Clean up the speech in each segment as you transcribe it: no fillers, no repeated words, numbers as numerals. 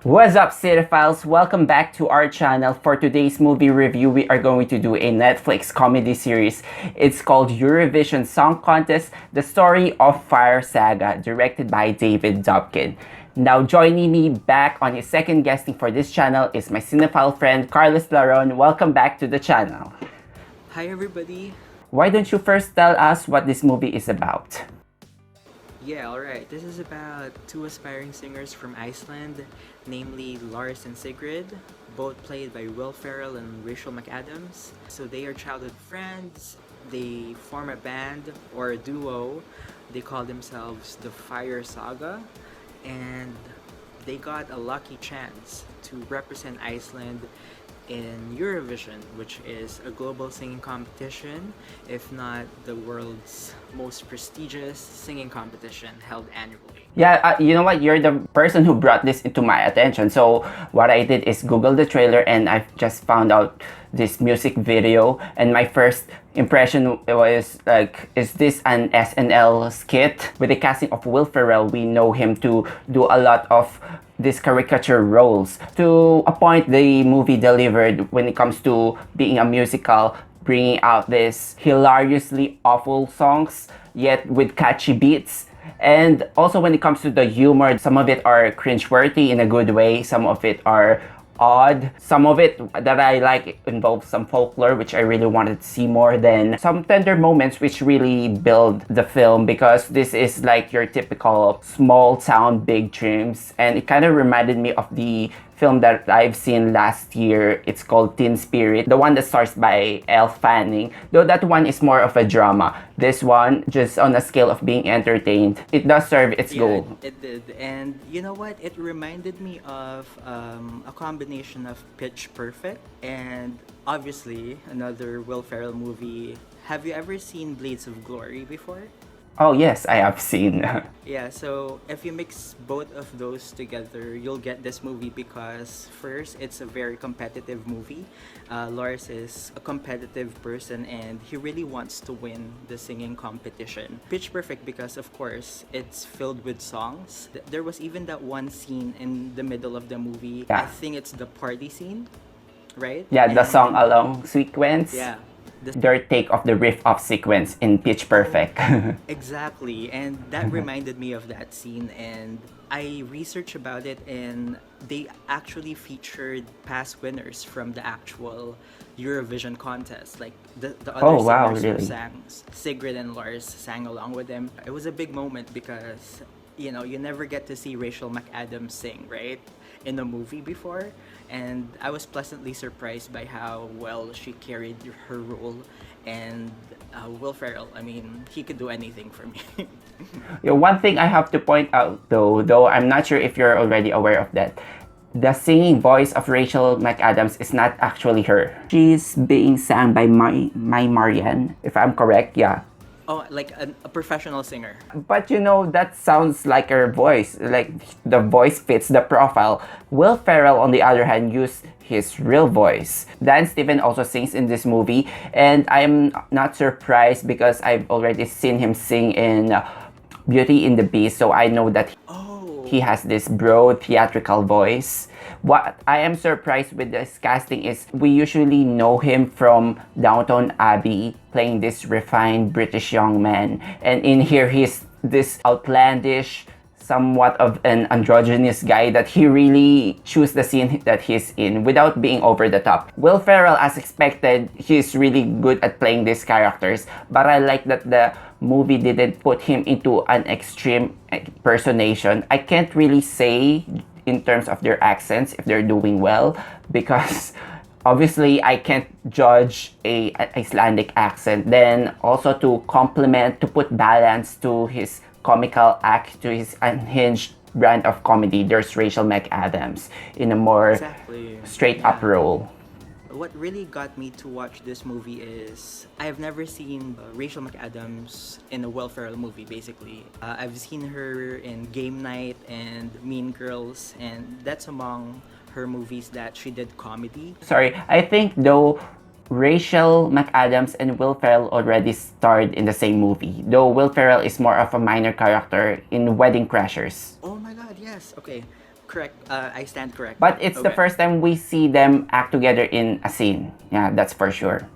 What's up, cinephiles? Welcome back to our channel. For today's movie review, we are going to do a Netflix comedy series. It's called Eurovision Song Contest, The Story of Fire Saga, directed by David Dobkin. Now, joining me back on his second guesting for this channel is my cinephile friend, Carlos Laron. Welcome back to the channel. Hi everybody. Why don't you first tell us what this movie is about? Yeah, alright. This is about two aspiring singers from Iceland, namely Lars and Sigrid, both played by Will Ferrell and Rachel McAdams. So they are childhood friends. They form a band or a duo. They call themselves the Fire Saga, and they got a lucky chance to represent Iceland in Eurovision, which is a global singing competition, if not the world's most prestigious singing competition held annually. Yeah, you know what? You're the person who brought this into my attention. So what I did is Google the trailer and I just found out this music video. And my first impression was like, is this an SNL skit? With the casting of Will Ferrell, we know him to do a lot of these caricature roles. To a point, the movie delivered when it comes to being a musical, bringing out this hilariously awful songs, yet with catchy beats. And also when it comes to the humor, some of it are cringeworthy in a good way, some of it are odd. Some of it that I like involves some folklore, which I really wanted to see more than some tender moments which really build the film, because this is like your typical small town, big dreams. And it kind of reminded me of the film that I've seen last year. It's called Teen Spirit, the one that stars by Elle Fanning, though that one is more of a drama. This one, just on a scale of being entertained, it does serve its goal. It did. And you know what? It reminded me of a combination of Pitch Perfect and obviously another Will Ferrell movie. Have you ever seen Blades of Glory before? Oh yes, I have seen. Yeah, so if you mix both of those together, you'll get this movie because first, it's a very competitive movie. Lars is a competitive person and he really wants to win the singing competition. Pitch Perfect because, of course, it's filled with songs. There was even that one scene in the middle of the movie. Yeah. I think it's the party scene, right? Yeah, the song along sequence. Yeah. Their take of the riff off sequence in Pitch Perfect. Exactly, and that reminded me of that scene, and I researched about it, and they actually featured past winners from the actual Eurovision contest. Like the other wow, singers really? who sang, Sigrid and Lars sang along with them. It was a big moment because you never get to see Rachel McAdams sing, right, in a movie before. And I was pleasantly surprised by how well she carried her role. And Will Ferrell, I mean, he could do anything for me. Yeah, one thing I have to point out though I'm not sure if you're already aware of that, the singing voice of Rachel McAdams is not actually her. She's being sang by my Marianne, if I'm correct, yeah. Oh, like a professional singer. But that sounds like her voice. Like, the voice fits the profile. Will Ferrell, on the other hand, used his real voice. Dan Stephen also sings in this movie, and I'm not surprised because I've already seen him sing in Beauty and the Beast, so I know that he has this broad theatrical voice. What I am surprised with this casting is we usually know him from Downton Abbey, playing this refined British young man. And in here, he's this outlandish, somewhat of an androgynous guy that he really chooses the scene that he's in without being over the top. Will Ferrell, as expected, he's really good at playing these characters, but I like that the movie didn't put him into an extreme impersonation. I can't really say in terms of their accents if they're doing well, because obviously I can't judge an Icelandic accent. Then also to complement, to put balance to his comical act, to his unhinged brand of comedy, there's Rachel McAdams in a more straight up role. What really got me to watch this movie is I have never seen Rachel McAdams in a Will Ferrell movie, basically. I've seen her in Game Night and Mean Girls, and that's among her movies that she did comedy. Sorry, I think though Rachel McAdams and Will Ferrell already starred in the same movie, though Will Ferrell is more of a minor character in Wedding Crashers. Oh my god, yes. Okay. correct. I stand correct. But it's the Okay. first time we see them act together in a scene. Yeah, that's for sure.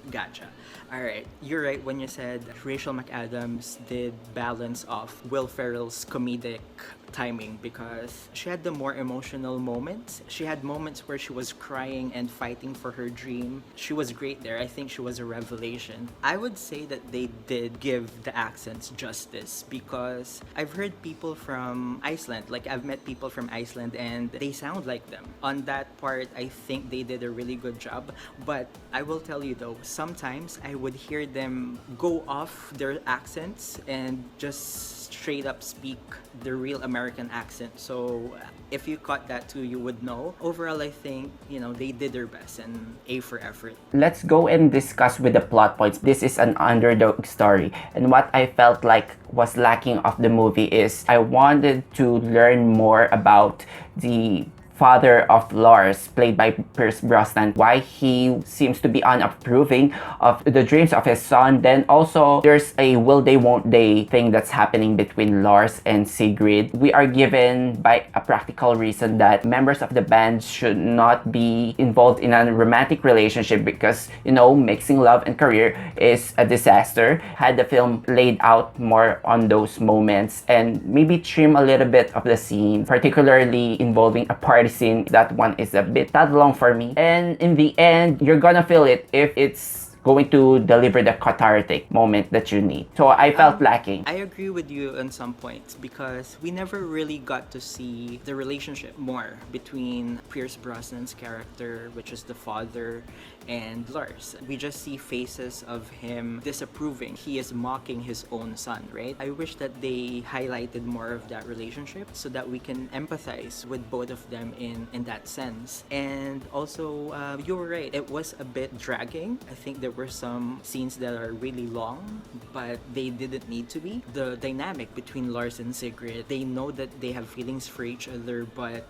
Gotcha. All right, you're right when you said Rachel McAdams did balance off Will Ferrell's comedic timing because she had the more emotional moments. She had moments where she was crying and fighting for her dream. She was great there. I think she was a revelation. I would say that they did give the accents justice because I've heard people from Iceland, like I've met people from Iceland and they sound like them. On that part, I think they did a really good job. But I will tell you though, sometimes I would hear them go off their accents and just straight up speak the real American accent. So if you caught that too, you would know. Overall, I think, they did their best and A for effort. Let's go and discuss with the plot points. This is an underdog story. And what I felt like was lacking of the movie is I wanted to learn more about the father of Lars, played by Pierce Brosnan, why he seems to be unapproving of the dreams of his son. Then also, there's a will they won't they thing that's happening between Lars and Sigrid. We are given by a practical reason that members of the band should not be involved in a romantic relationship because, mixing love and career is a disaster. Had the film laid out more on those moments and maybe trim a little bit of the scene, particularly involving a party scene, that one is a bit tad long for me. And in the end, you're gonna feel it if it's going to deliver the cathartic moment that you need. So I felt lacking. I agree with you on some points because we never really got to see the relationship more between Pierce Brosnan's character, which is the father, and Lars. We just see faces of him disapproving. He is mocking his own son, right? I wish that they highlighted more of that relationship so that we can empathize with both of them in that sense. And also, you were right. It was a bit dragging. I think there were some scenes that are really long, but they didn't need to be. The dynamic between Lars and Sigrid, they know that they have feelings for each other, but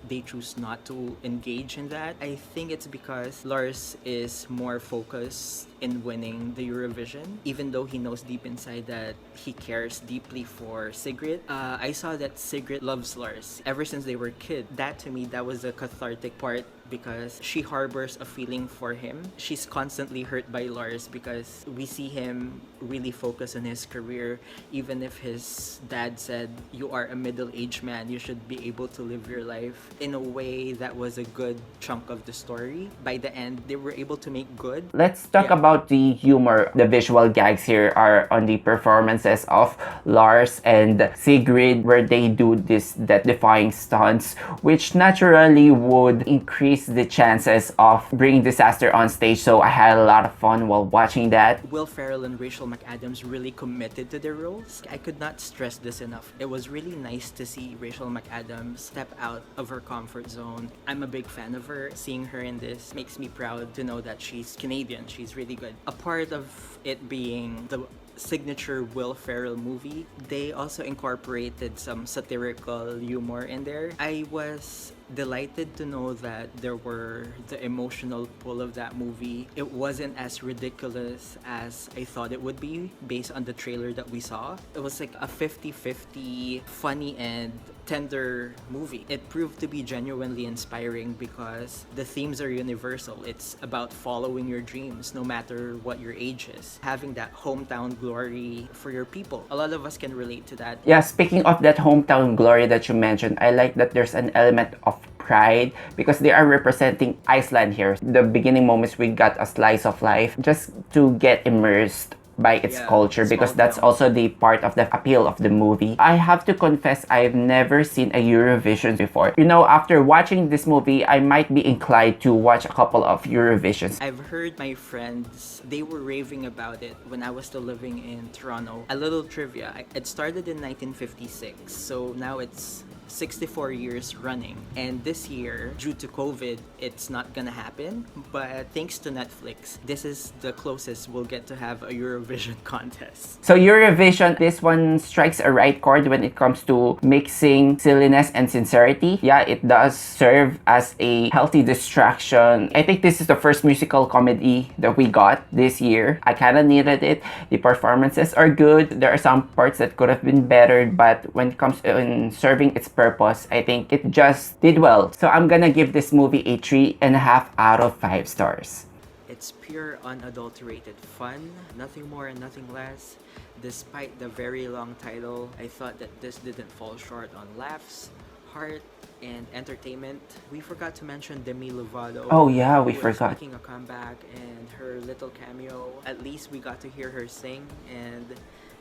they choose not to engage in that. I think it's because Lars is more focused in winning the Eurovision, even though he knows deep inside that he cares deeply for Sigrid. I saw that Sigrid loves Lars ever since they were kids. That to me, that was a cathartic part because she harbors a feeling for him. She's constantly hurt by Lars because we see him really focus on his career. Even if his dad said, you are a middle-aged man, you should be able to live your life. In a way, that was a good chunk of the story. By the end, they were able to make good. Let's talk about the humor. The visual gags here are on the performances of Lars and Sigrid, where they do this death-defying stunts, which naturally would increase the chances of bringing disaster on stage. So I had a lot of fun while watching that. Will Ferrell and Rachel McAdams really committed to their roles. I could not stress this enough. It was really nice to see Rachel McAdams step out of her comfort zone. I'm a big fan of her. Seeing her in this makes me proud to know that she's Canadian. She's really good. A part of it being the signature Will Ferrell movie, they also incorporated some satirical humor in there. I was delighted to know that there were the emotional pull of that movie. It wasn't as ridiculous as I thought it would be based on the trailer that we saw. It was like a 50-50 funny and tender movie. It proved to be genuinely inspiring because the themes are universal. It's about following your dreams no matter what your age is. Having that hometown glory for your people. A lot of us can relate to that. Yeah, speaking of that hometown glory that you mentioned, I like that there's an element of pride because they are representing Iceland here. The beginning moments we got a slice of life just to get immersed by its culture because that's also the part of the appeal of the movie. I have to confess I've never seen a Eurovision before. After watching this movie, I might be inclined to watch a couple of Eurovisions. I've heard my friends, they were raving about it when I was still living in Toronto. A little trivia, it started in 1956, so now it's 64 years running, and this year due to COVID it's not gonna happen, but thanks to Netflix this is the closest we'll get to have a Eurovision contest. So Eurovision, this one strikes a right chord when it comes to mixing silliness and sincerity. Yeah, it does serve as a healthy distraction. I think this is the first musical comedy that we got this year. I kind of needed it. The performances are good. There are some parts that could have been better, but when it comes in serving its purpose, I think it just did well. So I'm gonna give this movie a 3.5 out of 5 stars. It's pure, unadulterated fun, nothing more and nothing less. Despite the very long title, I thought that this didn't fall short on laughs, heart, and entertainment. We forgot to mention Demi Lovato. Oh yeah, we who is forgot. making a comeback, and her little cameo. At least we got to hear her sing, and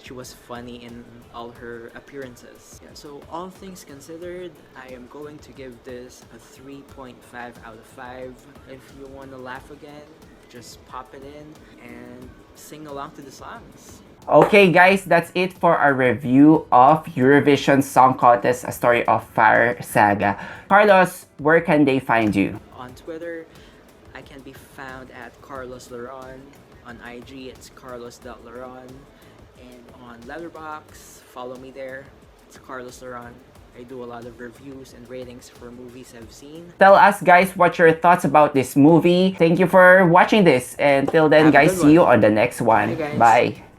she was funny in all her appearances. Yeah, so all things considered, I am going to give this a 3.5 out of 5. If you want to laugh again, just pop it in and sing along to the songs. Okay guys, that's it for our review of Eurovision Song Contest, A Story of Fire Saga. Carlos, where can they find you? On Twitter, I can be found at Carlos Laron. On IG, it's carlos.laron. And on Letterboxd, follow me there. It's Carlos Laron. I do a lot of reviews and ratings for movies I've seen. Tell us guys what your thoughts about this movie. Thank you for watching this. And till then Have a guys, good see you one. on the next one. Bye, guys. Bye.